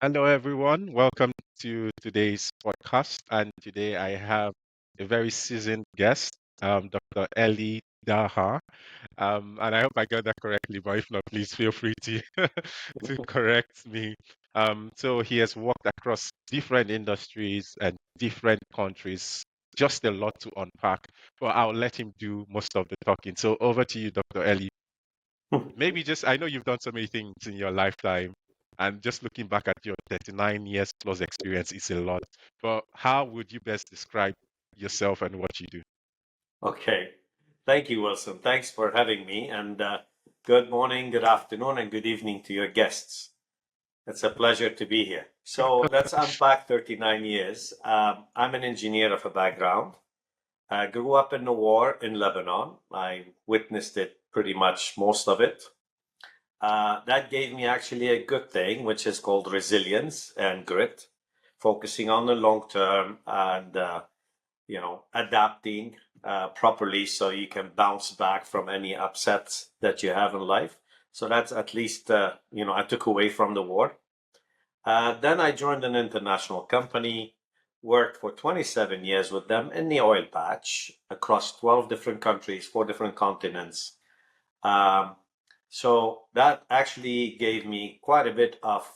Hello, everyone. Welcome to today's podcast. And today I have a very seasoned guest, Dr. Elie Daher. And I hope I got that correctly, but if not, please feel free to to correct me. So he has worked across different industries and different countries. Just a lot to unpack, but I'll let him do most of the talking. So over to you, Dr. Elie. Maybe just, I know you've done so many things in your lifetime, and just looking back at your 39 years plus experience is a lot. But how would you best describe yourself and what you do? Okay. Thank you, Wilson. Thanks for having me. And good morning, good afternoon, and good evening to your guests. It's a pleasure to be here. So let's unpack 39 years. I'm an engineer of a background. I grew up in the war in Lebanon. I witnessed it pretty much most of it. That gave me actually a good thing, which is called resilience and grit, focusing on the long term and adapting properly so you can bounce back from any upsets that you have in life. So that's at least, I took away from the war. Then I joined an international company, worked for 27 years with them in the oil patch across 12 different countries, 4 different continents. Um, so that actually gave me quite a bit of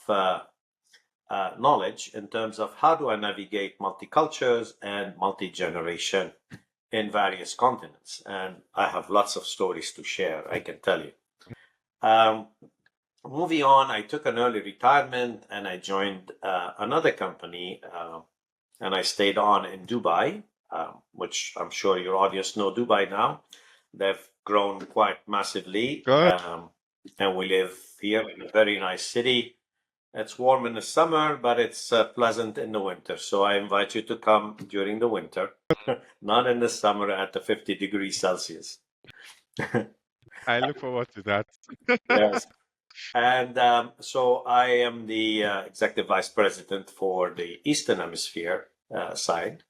knowledge in terms of how do I navigate multicultures and multi-generation in various continents. And I have lots of stories to share, I can tell you. Um, Moving on, I took an early retirement and I joined another company and I stayed on in Dubai, which I'm sure your audience know Dubai now. They've grown quite massively, Good. and we live here in a very nice city. It's warm in the summer, but it's pleasant in the winter. So I invite you to come during the winter, not in the summer at the 50 degrees Celsius. I look forward to that. Yes. And so I am the executive vice president for the Eastern Hemisphere side.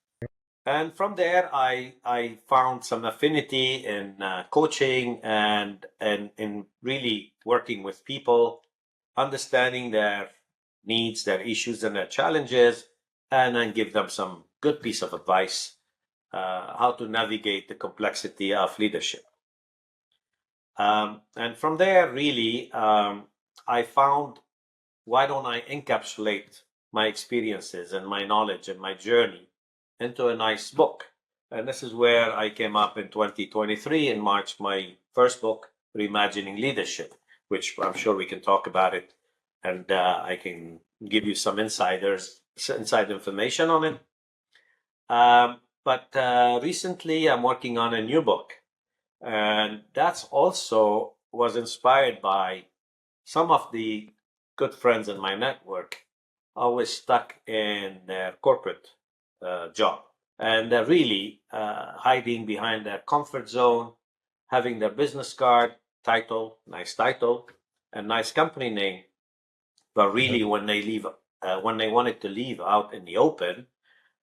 And from there, I found some affinity in coaching and in really working with people, understanding their needs, their issues, and their challenges, and then give them some good piece of advice how to navigate the complexity of leadership. And from there, really, I found why don't I encapsulate my experiences and my knowledge and my journey into a nice book? And this is where I came up in 2023 in March, my first book, Reimagining Leadership, which I'm sure we can talk about it and I can give you some inside information on it. But recently I'm working on a new book, and that's also was inspired by some of the good friends in my network always stuck in their corporate job. And they're really hiding behind their comfort zone, having their business card, title, and nice company name. But really, when they leave, when they wanted to leave out in the open,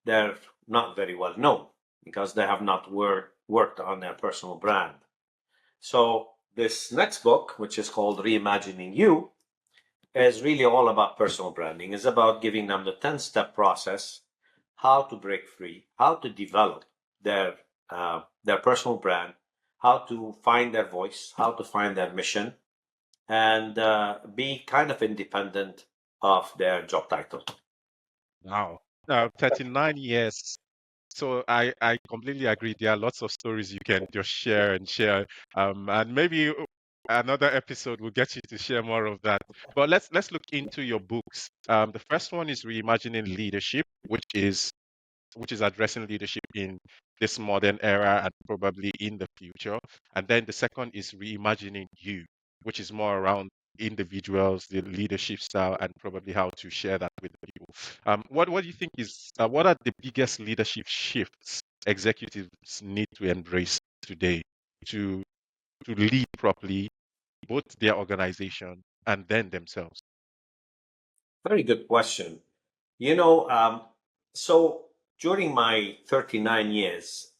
they're not very well known because they have not worked on their personal brand. So this next book, which is called Reimagining You, is really all about personal branding. It's about giving them the 10-step process, how to break free, how to develop their personal brand, how to find their voice, how to find their mission, and be kind of independent of their job title. Wow. 39 years. So I completely agree. There are lots of stories you can just share and share. And maybe another episode will get you to share more of that. But let's look into your books. The first one is Reimagining Leadership, which is addressing leadership in this modern era and probably in the future. And then the second is Reimagining You, which is more around individuals, the leadership style, and probably how to share that with people. What do you think what are the biggest leadership shifts executives need to embrace today to lead properly both their organization and then themselves? Very good question. You know, so during my 39 years,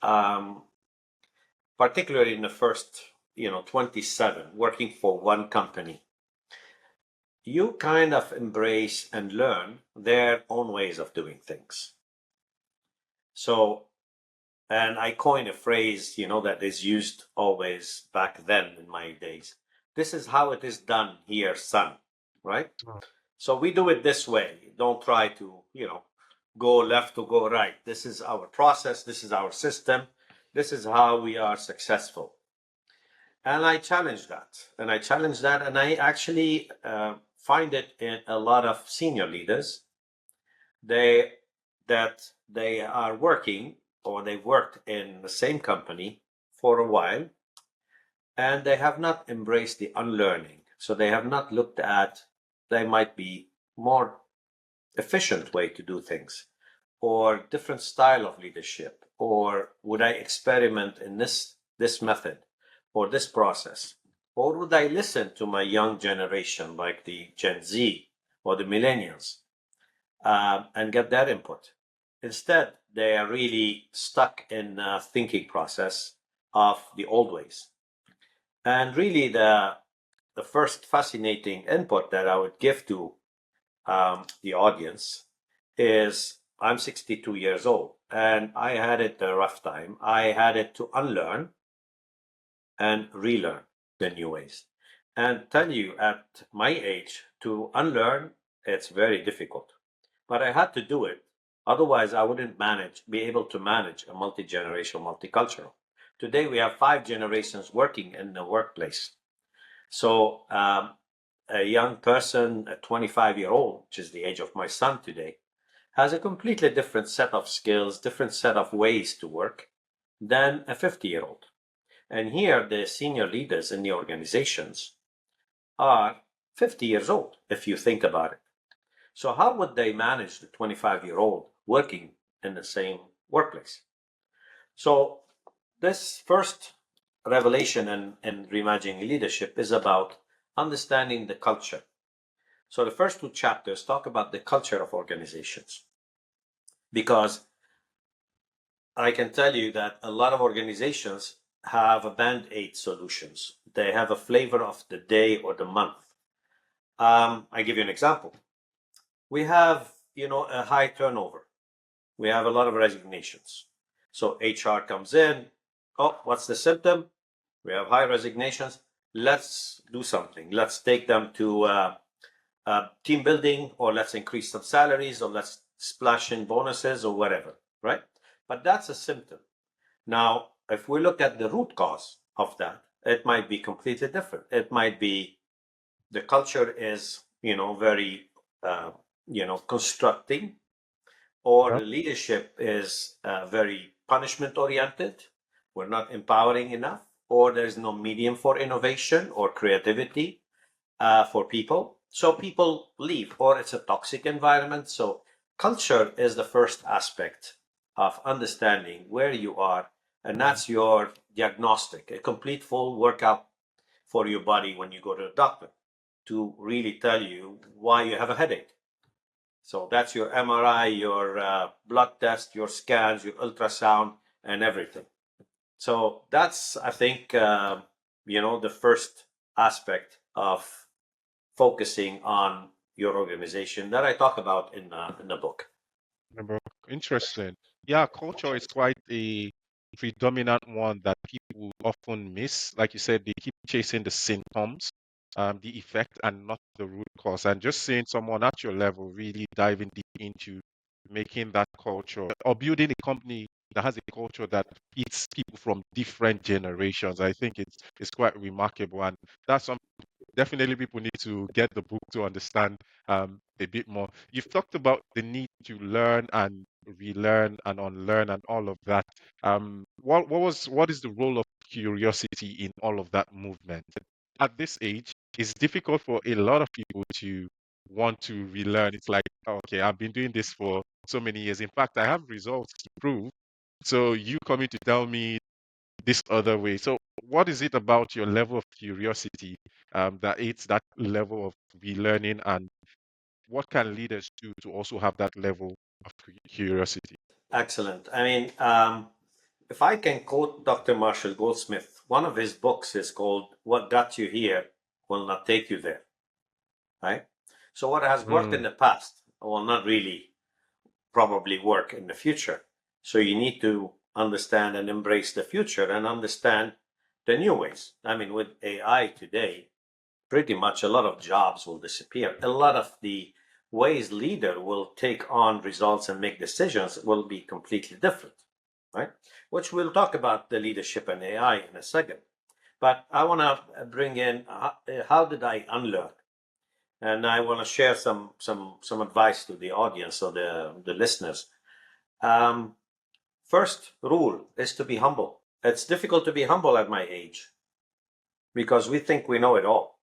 particularly in the first, 27, working for one company, you kind of embrace and learn their own ways of doing things. So, and I coined a phrase, that is used always back then in my days. This is how it is done here, son, right? So we do it this way. Don't try to, go left or go right. This is our process. This is our system. This is how we are successful. And I challenge that. And I actually find it in a lot of senior leaders. They are working, or they've worked in the same company for a while, and they have not embraced the unlearning. So they have not looked at, they might be more efficient way to do things, or different style of leadership, or would I experiment in this method or this process, or would I listen to my young generation like the Gen Z or the millennials, and get their input? Instead, they are really stuck in a thinking process of the old ways. And really, the first fascinating input that I would give to the audience is, I'm 62 years old and I had it a rough time. I had it to unlearn and relearn the new ways. And tell you, at my age, to unlearn, it's very difficult. But I had to do it. Otherwise, I wouldn't be able to manage a multi-generational, multicultural. Today, we have 5 generations working in the workplace. So a young person, a 25-year-old, which is the age of my son today, has a completely different set of skills, different set of ways to work than a 50-year-old. And here, the senior leaders in the organizations are 50 years old, if you think about it. So how would they manage the 25-year-old working in the same workplace? So this first revelation in Reimagining Leadership is about understanding the culture. So the first 2 chapters talk about the culture of organizations, because I can tell you that a lot of organizations have a band-aid solutions. They have a flavor of the day or the month. I give you an example. We have, a high turnover. We have a lot of resignations. So HR comes in. Oh, what's the symptom? We have high resignations. Let's do something. Let's take them to team building, or let's increase some salaries, or let's splash in bonuses or whatever, right? But that's a symptom. Now, if we look at the root cause of that, it might be completely different. It might be the culture is, very, constructing, or Yeah. the leadership is very punishment oriented. We're not empowering enough, or there's no medium for innovation or creativity for people. So people leave, or it's a toxic environment. So culture is the first aspect of understanding where you are, and that's your diagnostic, a complete full workup for your body when you go to the doctor to really tell you why you have a headache. So that's your MRI, your blood test, your scans, your ultrasound, and everything. So that's, I think, the first aspect of focusing on your organization that I talk about in the book. Interesting. Yeah, culture is quite a predominant one that people often miss. Like you said, they keep chasing the symptoms, the effect, and not the root cause. And just seeing someone at your level really diving deep into making that culture, or building a company that has a culture that eats people from different generations, I think it's quite remarkable. And that's something definitely people need to get the book to understand a bit more. You've talked about the need to learn and relearn and unlearn and all of that. What is the role of curiosity in all of that movement? At this age, it's difficult for a lot of people to want to relearn. It's like, okay, I've been doing this for so many years. In fact, I have results to prove. So you coming to tell me this other way. So what is it about your level of curiosity that it's that level of relearning, and what can leaders do to also have that level of curiosity? Excellent. I mean, if I can quote Dr. Marshall Goldsmith, one of his books is called "What Got You Here Will Not Take You There." Right? So what has worked in the past will not really probably work in the future. So you need to understand and embrace the future and understand the new ways. I mean, with AI today, pretty much a lot of jobs will disappear. A lot of the ways leader will take on results and make decisions will be completely different, right? Which we'll talk about the leadership and AI in a second. But I want to bring in how did I unlearn? And I want to share some advice to the audience or the listeners. Um, First rule is to be humble. It's difficult to be humble at my age because we think we know it all.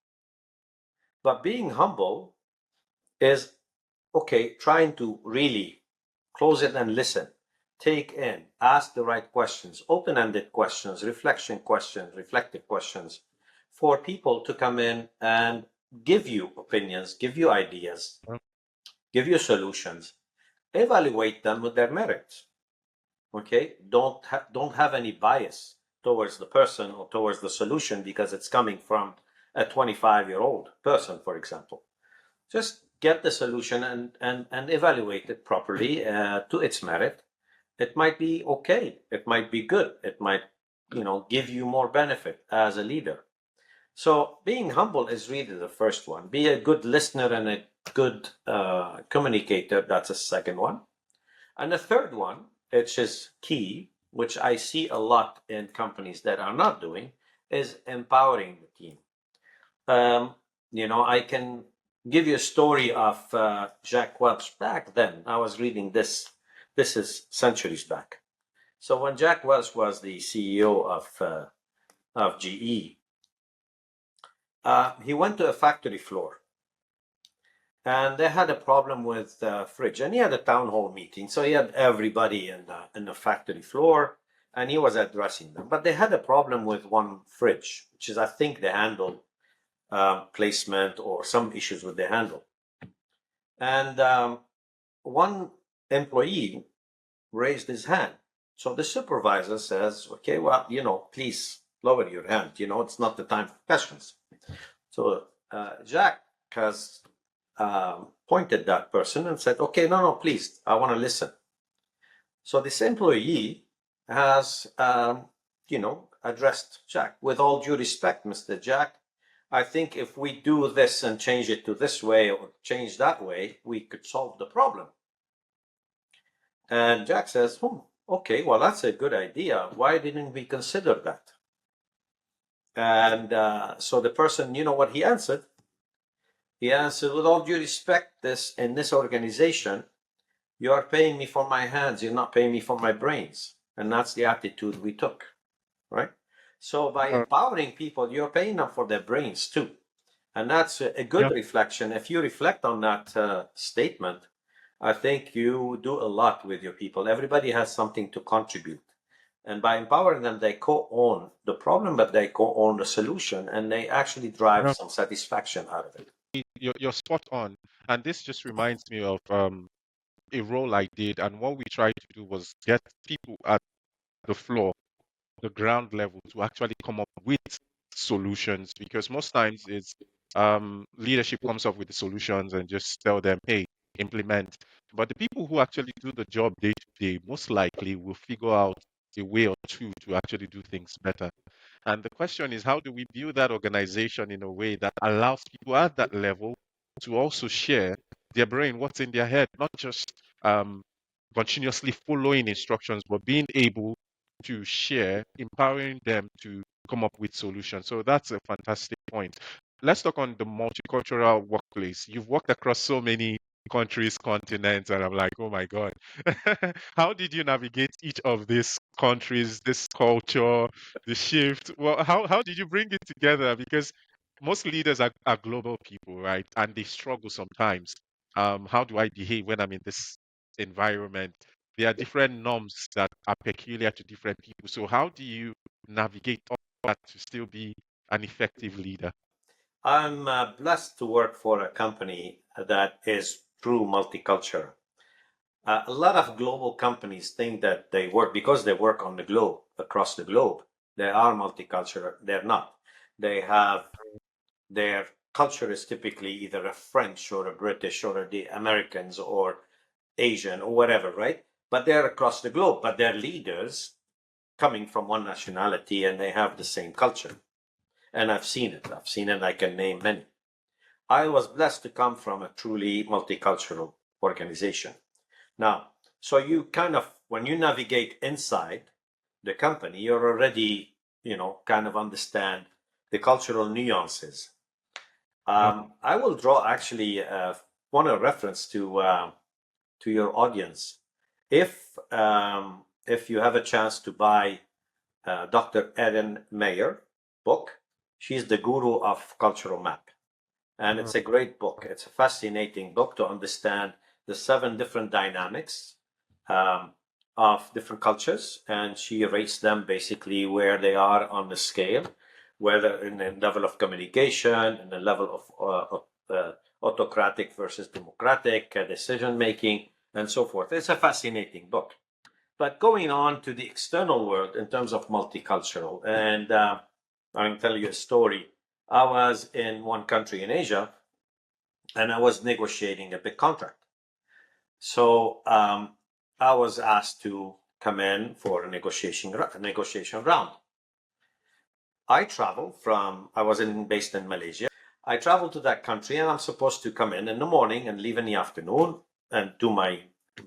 But being humble is okay, trying to really close it and listen, take in, ask the right questions, open ended questions, reflection questions, reflective questions for people to come in and give you opinions, give you ideas, give you solutions, evaluate them with their merits. Okay, don't have any bias towards the person or towards the solution because it's coming from a 25-year-old person, for example. Just get the solution and evaluate it properly to its merit. It might be okay, it might be good, it might give you more benefit as a leader. So being humble is really the first one. Be a good listener and a good communicator. That's a second one. And the third one, which is key, which I see a lot in companies that are not doing, is empowering the team. I can give you a story of Jack Welch back then. I was reading this. This is centuries back. So when Jack Welch was the CEO of GE, he went to a factory floor, and they had a problem with the fridge. And he had a town hall meeting, so he had everybody in the factory floor, and he was addressing them. But they had a problem with one fridge, which is I think the handle placement or some issues with the handle. And one employee raised his hand. So the supervisor says, okay, well, please lower your hand. It's not the time for questions. So Jack has pointed that person and said, okay, no, please, I want to listen. So this employee has, addressed Jack. With all due respect, Mr. Jack, I think if we do this and change it to this way or change that way, we could solve the problem. And Jack says, okay, well, that's a good idea. Why didn't we consider that? And so the person, what he answered? He answered, with all due respect, in this organization, you are paying me for my hands, you're not paying me for my brains. And that's the attitude we took, right? So by empowering people, you're paying them for their brains too. And that's a good reflection. If you reflect on that statement, I think you do a lot with your people. Everybody has something to contribute. And by empowering them, they co-own the problem, but they co-own the solution, and they actually drive some satisfaction out of it. You're spot on. And this just reminds me of a role I did. And what we tried to do was get people at the floor, the ground level, to actually come up with solutions, because most times it's leadership comes up with the solutions and just tell them, hey, implement. But the people who actually do the job day to day most likely will figure out a way or two to actually do things better. And the question is, how do we build that organization in a way that allows people at that level to also share their brain, what's in their head, not just um, continuously following instructions, but being able to share, empowering them to come up with solutions. So that's a fantastic point. Let's talk on the multicultural workplace. You've worked across so many countries, continents, and I'm like, oh my God. How did you navigate each of these countries, this culture, the shift? Well, how did you bring it together? Because most leaders are global people, right? And they struggle sometimes. How do I behave when I'm in this environment? There are different norms that are peculiar to different people. So how do you navigate all that to still be an effective leader? I'm blessed to work for a company that is true multicultural. A lot of global companies think that they work because they work on the globe, across the globe. They are multicultural. They're not. They have their culture is typically either a French or a British or the Americans or Asian or whatever, right? But they're across the globe, but they're leaders coming from one nationality and they have the same culture. And I've seen it. I can name many. I was blessed to come from a truly multicultural organization. Now, so you kind of, when you navigate inside the company, you're already, kind of understand the cultural nuances. I will draw actually one reference to your audience. If you have a chance to buy Dr. Erin Meyer book, she's the guru of cultural map. And it's a great book. It's a fascinating book to understand the 7 different dynamics of different cultures. And she rates them basically where they are on the scale, whether in the level of communication, in the level of autocratic versus democratic decision making, and so forth. It's a fascinating book. But going on to the external world in terms of multicultural, and I'll tell you a story. I was in one country in Asia, and I was negotiating a big contract. So I was asked to come in for a negotiation round. I was based in Malaysia. I traveled to that country, and I'm supposed to come in the morning and leave in the afternoon and do my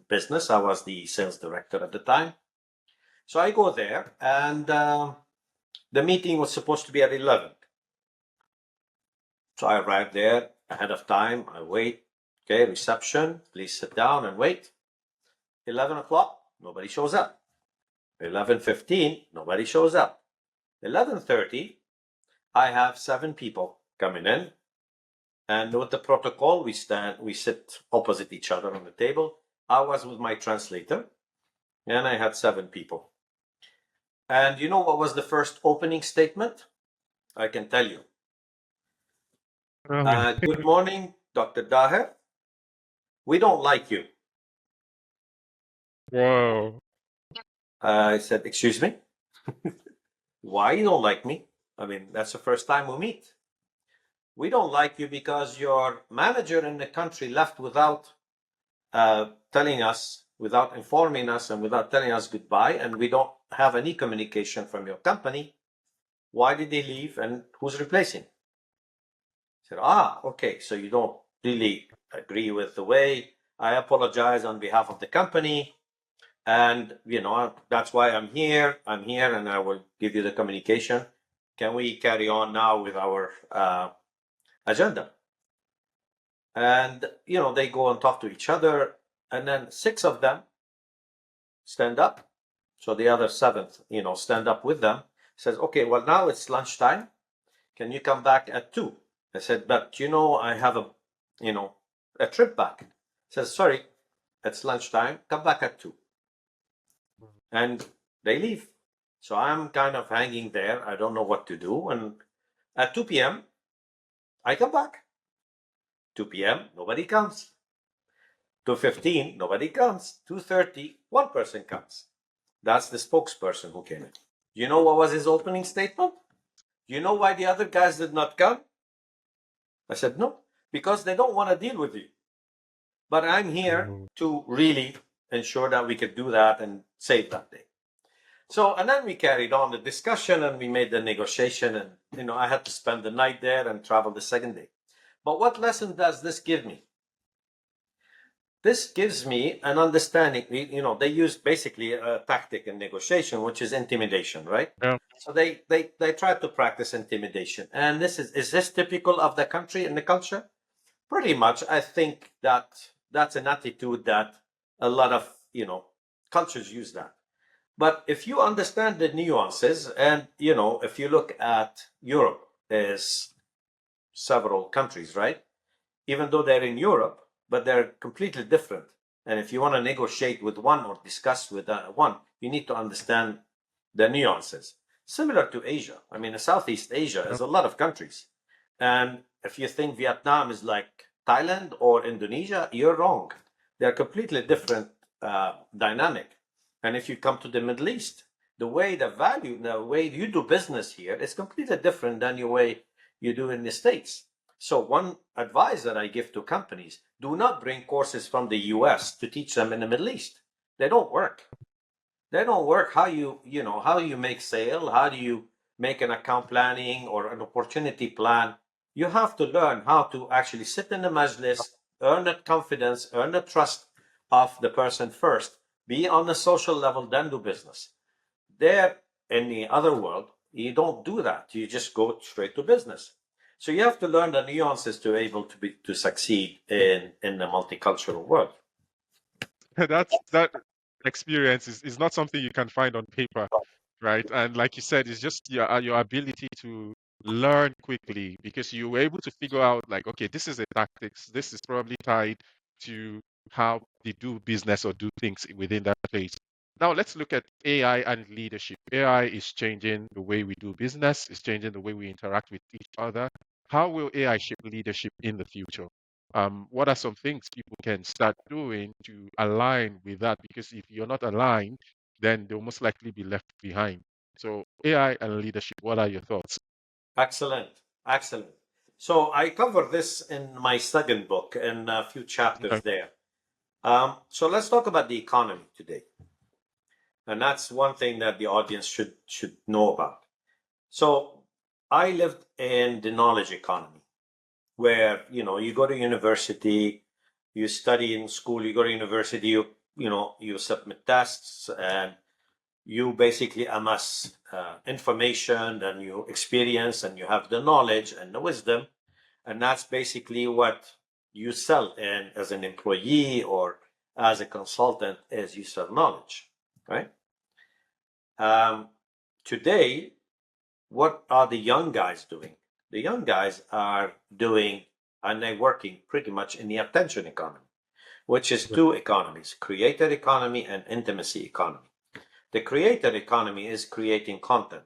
business. I was the sales director at the time. So I go there, and the meeting was supposed to be at 11. So I arrived there ahead of time. I wait. Okay, reception, please sit down and wait. 11 o'clock, nobody shows up. 11:15, nobody shows up. 11:30, I have 7 people coming in. And with the protocol, we sit opposite each other on the table. I was with my translator, and I had 7 people. And you know what was the first opening statement? I can tell you. Good morning, Dr. Daher. We don't like you. Whoa. I said, excuse me? Why you don't like me? I mean, that's the first time we meet. We don't like you because your manager in the country left without telling us, without informing us, and without telling us goodbye, and we don't have any communication from your company. Why did they leave, and who's replacing? I said, okay, so you don't really agree with the way. I apologize on behalf of the company. And, that's why I'm here, and I will give you the communication. Can we carry on now with our agenda? And, they go and talk to each other, and then 6 of them stand up. So the other 7th, stand up with them, says, okay, well, now it's lunchtime. Can you come back at 2? I said, but, I have a trip back. Says, sorry, it's lunchtime. Come back at 2. And they leave. So I'm kind of hanging there. I don't know what to do. And at 2 p.m., I come back. 2 p.m., nobody comes. 2:15, nobody comes. 2:30, one person comes. That's the spokesperson who came in. You know what was his opening statement? You know why the other guys did not come? I said, no, because they don't want to deal with you. But I'm here to really ensure that we could do that and save that day. So, and then we carried on the discussion, and we made the negotiation, and, I had to spend the night there and travel the second day. But what lesson does this give me? This gives me an understanding. They use basically a tactic in negotiation, which is intimidation, right? Yeah. So they try to practice intimidation. And is this typical of the country and the culture? Pretty much. I think that's an attitude that a lot of, cultures use that. But if you understand the nuances, and, if you look at Europe, there's several countries, right? Even though they're in Europe, but they're completely different. And if you want to negotiate with one or discuss with one, you need to understand the nuances. Similar to Asia. I mean, Southeast Asia is a lot of countries. And if you think Vietnam is like Thailand or Indonesia, you're wrong. They're completely different dynamic. And if you come to the Middle East, the way you do business here is completely different than the way you do in the States. So one advice that I give to companies, do not bring courses from the US to teach them in the Middle East. They don't work. They don't work. How you make sale, how do you make an account planning or an opportunity plan? You have to learn how to actually sit in the majlis, earn that confidence, earn the trust of the person first, be on the social level, then do business. There, in the other world, you don't do that. You just go straight to business. So you have to learn the nuances to be able to succeed in the multicultural world. That experience is not something you can find on paper, right? And like you said, it's just your ability to learn quickly because you were able to figure out like, okay, this is a tactics. This is probably tied to how they do business or do things within that place. Now let's look at AI and leadership. AI is changing the way we do business. It's changing the way we interact with each other. How will AI shape leadership in the future? What are some things people can start doing to align with that? Because if you're not aligned, then they'll most likely be left behind. So AI and leadership, what are your thoughts? Excellent. Excellent. So I cover this in my second book and a few chapters Okay. there. So let's talk about the economy today. And that's one thing that the audience should know about. So I lived in the knowledge economy where, you go to university, you study in school, you go to university, you submit tests and you basically amass information and you experience and you have the knowledge and the wisdom. And that's basically what you sell in as an employee or as a consultant as you sell knowledge, right? Today, what are the young guys doing? The young guys are doing, and they're working pretty much in the attention economy, which is two economies, creator economy and intimacy economy. The creator economy is creating content.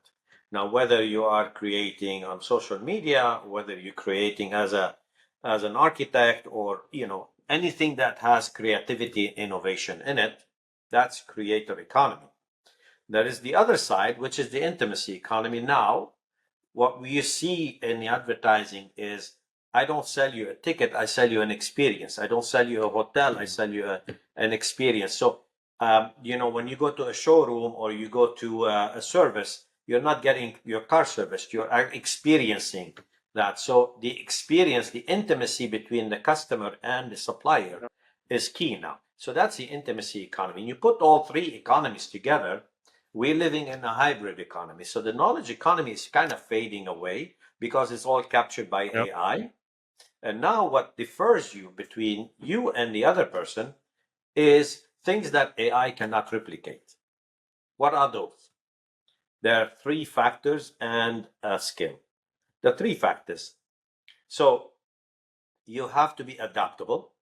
Now, whether you are creating on social media, whether you're creating as an architect or anything that has creativity, innovation in it, that's creator economy. There is the other side, which is the intimacy economy. Now, what we see in the advertising is I don't sell you a ticket, I sell you an experience. I don't sell you a hotel, I sell you an experience. So, when you go to a showroom or you go to a service, you're not getting your car serviced, you're experiencing that. So, the experience, the intimacy between the customer and the supplier is key now. So, that's the intimacy economy. And you put all three economies together, we're living in a hybrid economy. So the knowledge economy is kind of fading away because it's all captured by Yep. AI. And now what differs you between you and the other person is things that AI cannot replicate. What are those? There are three factors and a skill. The three factors. So you have to be adaptable.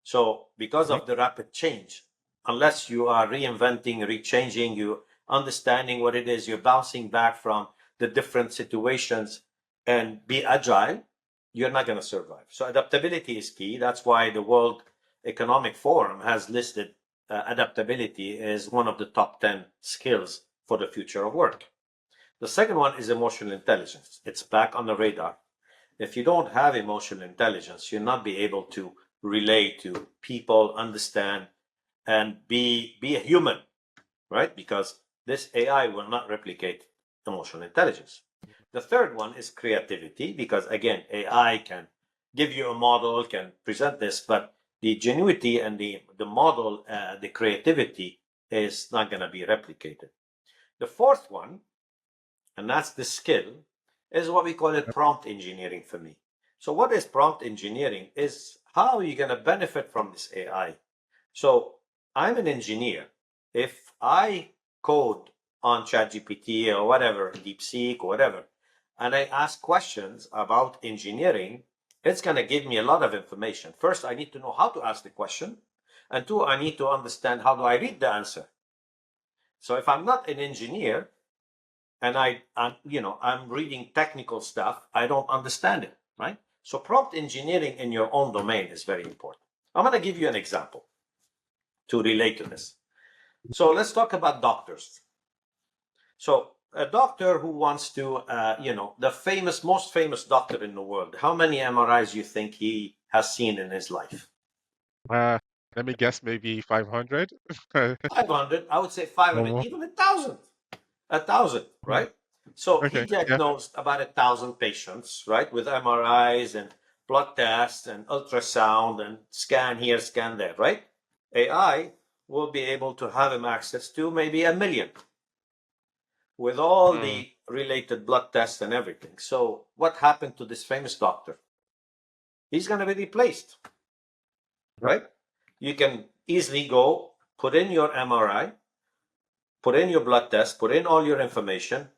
So because Mhm. of the rapid change, unless you are reinventing, rechanging, you understanding what it is, you're bouncing back from the different situations and be agile, you're not going to survive. So adaptability is key. That's why the World Economic Forum has listed adaptability as one of the top 10 skills for the future of work. The second one is emotional intelligence. It's back on the radar. If you don't have emotional intelligence, you'll not be able to relate to people, understand, and be a human, right? Because this AI will not replicate emotional intelligence. The third one is creativity, because again, AI can give you a model, can present this, but the genuity and the model, the creativity is not going to be replicated. The fourth one, and that's the skill, is what we call it prompt engineering for me. So what is prompt engineering is how are you going to benefit from this AI? So I'm an engineer. If I code on ChatGPT or whatever, DeepSeek or whatever, and I ask questions about engineering, it's going to give me a lot of information. First, I need to know how to ask the question. And two, I need to understand how do I read the answer. So if I'm not an engineer, and I'm reading technical stuff, I don't understand it, right? So prompt engineering in your own domain is very important. I'm going to give you an example to relate to this. So let's talk about doctors. So a doctor who wants to, the most famous doctor in the world, how many MRIs you think he has seen in his life? Uh, Let me guess, maybe 500. 500, I would say 500, Almost. even 1,000. 1,000, Mm. right? So he Okay. Yeah. diagnosed about 1,000 patients, right, with MRIs and blood tests and ultrasound and scan here, scan there, right? AI will be able to have him access to maybe 1 million with all Mm. the related blood tests and everything. So what happened to this famous doctor? He's going to be replaced, Yep. right? You can easily go put in your MRI, put in your blood test, put in all your information,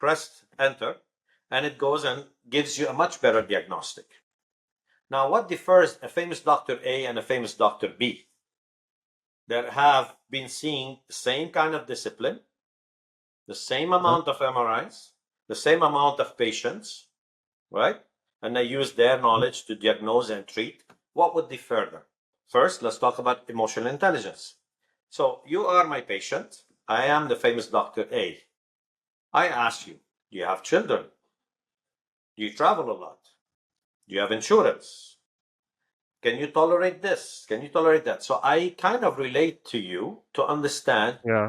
press enter, and it goes and gives you a much better diagnostic. Now, what differs a famous Dr. A and a famous Dr. B that have been seeing the same kind of discipline, the same Yep. amount of MRIs, the same amount of patients, right? And they use their knowledge to diagnose and treat. What would differ them? First, let's talk about emotional intelligence. So, you are my patient. I am the famous Dr. A. I ask you, do you have children? Do you travel a lot? Do you have insurance? Can you tolerate this? Can you tolerate that? So I kind of relate to you to understand, Yeah.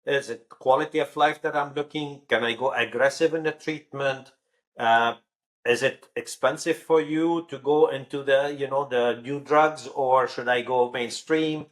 is it quality of life that I'm looking? Can I go aggressive in the treatment? Uh, is it expensive for you to go into the new drugs, or should I go mainstream?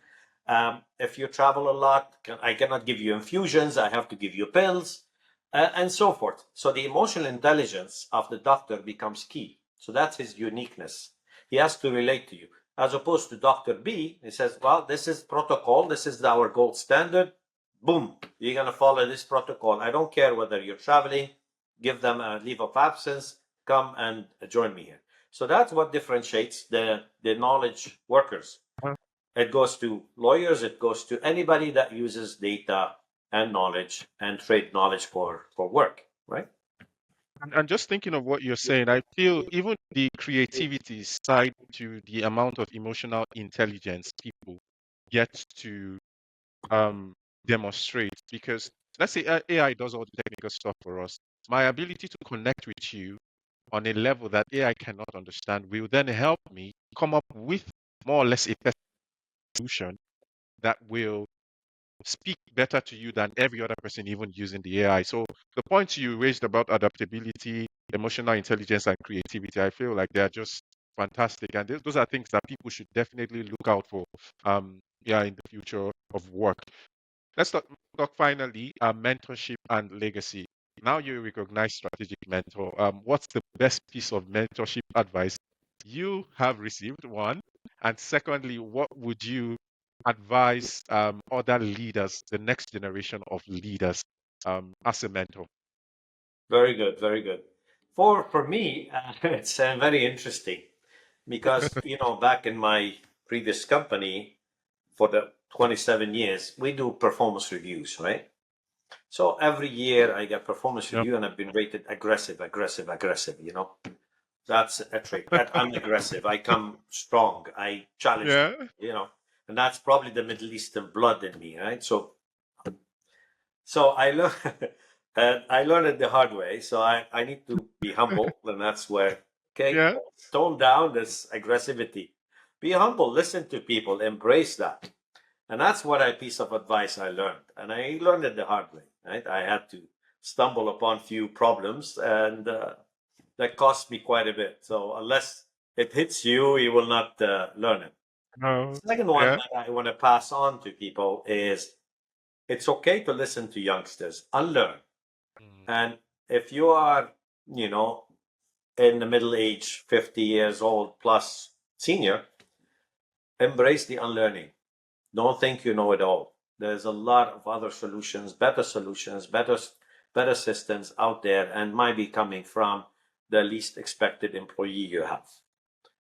If you travel a lot, I cannot give you infusions. I have to give you pills, and so forth. So the emotional intelligence of the doctor becomes key. So that's his uniqueness. He has to relate to you, as opposed to Dr. B. He says, well, this is protocol. This is our gold standard. Boom, you're going to follow this protocol. I don't care whether you're traveling, give them a leave of absence, come and join me here. So that's what differentiates the knowledge workers. Uh, It goes to lawyers, it goes to anybody that uses data and knowledge and trade knowledge for work, right? and just thinking of what you're saying, I feel even the creativity side to the amount of emotional intelligence people get to um, demonstrate. Because let's say AI does all the technical stuff for us. My ability to connect with you on a level that AI cannot understand will then help me come up with more or less a better solution that will speak better to you than every other person even using the AI. So the points you raised about adaptability, emotional intelligence, and creativity, I feel like they're just fantastic, and those are things that people should definitely look out for. Yeah, in the future of work. Let's talk finally mentorship and legacy. Now you recognize strategic mentor. What's the best piece of mentorship advice you have received? One, and secondly, what would you advise other leaders, the next generation of leaders, as a mentor? Very good, very good. For me, it's very interesting because back in my previous company for the 27 years, we do performance reviews, right? So every year I get performance Yeah, review and I've been rated aggressive, aggressive, aggressive. That's a trait. I'm aggressive. I come strong. I challenge yeah, people. And that's probably the Middle Eastern blood in me, right? So I learned I learned it the hard way. So I need to be humble, and that's where, okay, yeah. tone down this aggressivity. Be humble, listen to people, embrace that. And that's what a piece of advice I learned. And I learned it the hard way, right? I had to stumble upon few problems, and that cost me quite a bit. So unless it hits you, you will not learn it. No, Second one yeah. that I want to pass on to people is it's okay to listen to youngsters, unlearn. Mm. And if you are, you know, in the middle age, 50 years old plus senior, embrace the unlearning. Don't think you know it all. There's a lot of other solutions, better systems out there, and might be coming from the least expected employee you have.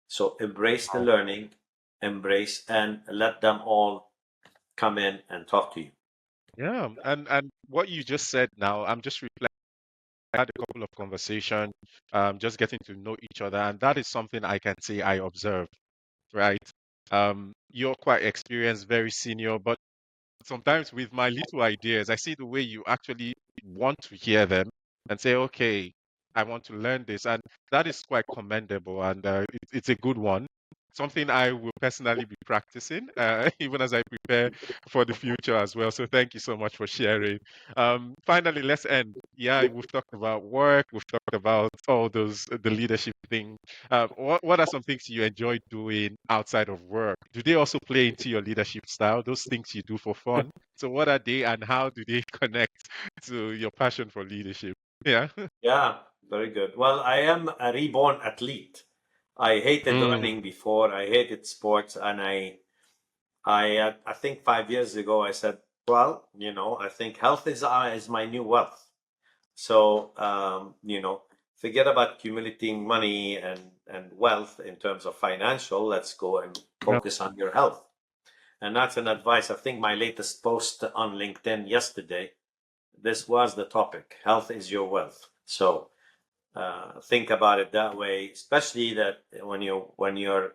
So embrace the Wow. learning, embrace and let them all come in and talk to you. Yeah, and what you just said now, I'm just reflecting. I had a couple of conversations, just getting to know each other, and that is something I can say I observed, right? You're quite experienced, very senior, but sometimes with my little ideas, I see the way you actually want to hear them and say, okay, I want to learn this. And that is quite commendable, and it's a good one. Something I will personally be practicing, even as I prepare for the future as well. So thank you so much for sharing. Finally, let's end. Yeah, we've talked about work, we've talked about all those the leadership thing. What are some things you enjoy doing outside of work? Do they also play into your leadership style? Those things you do for fun. So what are they, and how do they connect to your passion for leadership? Yeah. Yeah, very good. Well, I am a reborn athlete. I hated Mm, running before. I hated sports, and I think 5 years ago I said, well, I think health is my new wealth. So forget about accumulating money and wealth in terms of financial. Let's go and yeah, focus on your health. And that's an advice. I think my latest post on LinkedIn yesterday, this was the topic. Health is your wealth. So think about it that way, especially that when you're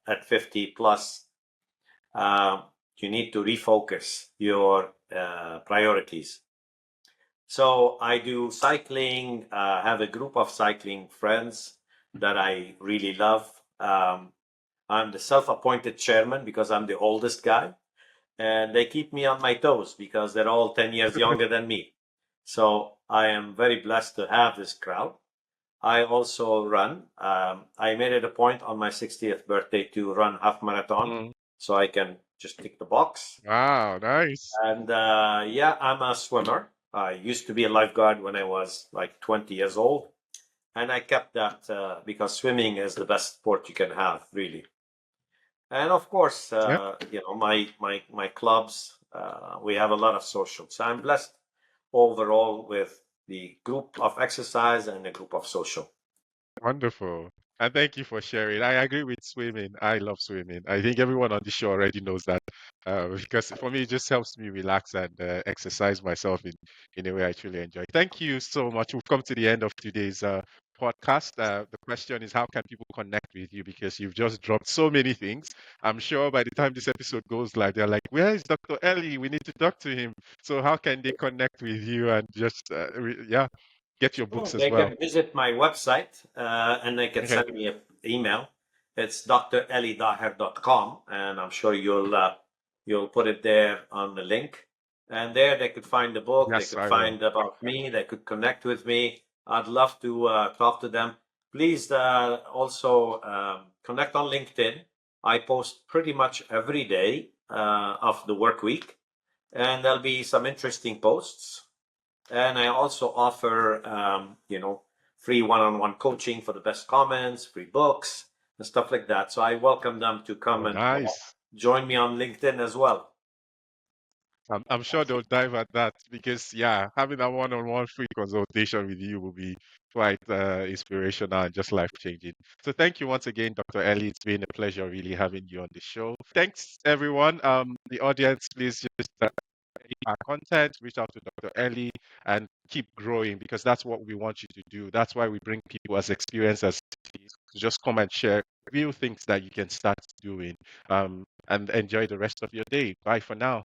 at 50 plus, uh, you need to refocus your priorities. So I do cycling, have a group of cycling friends that I really love. I'm the self-appointed chairman because I'm the oldest guy, and they keep me on my toes because they're all 10 years younger than me. So I am very blessed to have this crowd. I also run. I made it a point on my 60th birthday to run half marathon, mm. so I can just tick the box. Wow, nice. And yeah, I'm a swimmer. I used to be a lifeguard when I was like 20 years old, and I kept that because swimming is the best sport you can have, really. And of course, Yeah. my clubs. We have a lot of social. So I'm blessed overall with the group of exercise and the group of social. Wonderful. And thank you for sharing. I agree with swimming. I love swimming. I think everyone on the show already knows that because for me, it just helps me relax and exercise myself in a way I truly enjoy. Thank you so much. We've come to the end of today's podcast. The question is, how can people connect with you? Because you've just dropped so many things. I'm sure by the time this episode goes live, they're like, where is Dr. Elie? We need to talk to him. So how can they connect with you and just, yeah, get your books as They well? can visit my website and they can Okay. send me an email. It's dreliedaher.com, and I'm sure you'll put it there on the link. And there they could find the book, they Yes, could I will. find about me, they could connect with me. I'd love to talk to them. Please also connect on LinkedIn. I post pretty much every day of the work week, and there'll be some interesting posts. And I also offer, free one-on-one coaching for the best comments, free books, and stuff like that. So I welcome them to come Oh, and nice. join me on LinkedIn as well. I'm sure they'll dive at that because, yeah, having a one-on-one free consultation with you will be quite inspirational and just life-changing. So thank you once again, Dr. Elie. It's been a pleasure really having you on the show. Thanks, everyone. The audience, please just our content, reach out to Dr. Elie and keep growing because that's what we want you to do. That's why we bring people as experienced as these to just come and share real things that you can start doing and enjoy the rest of your day. Bye for now.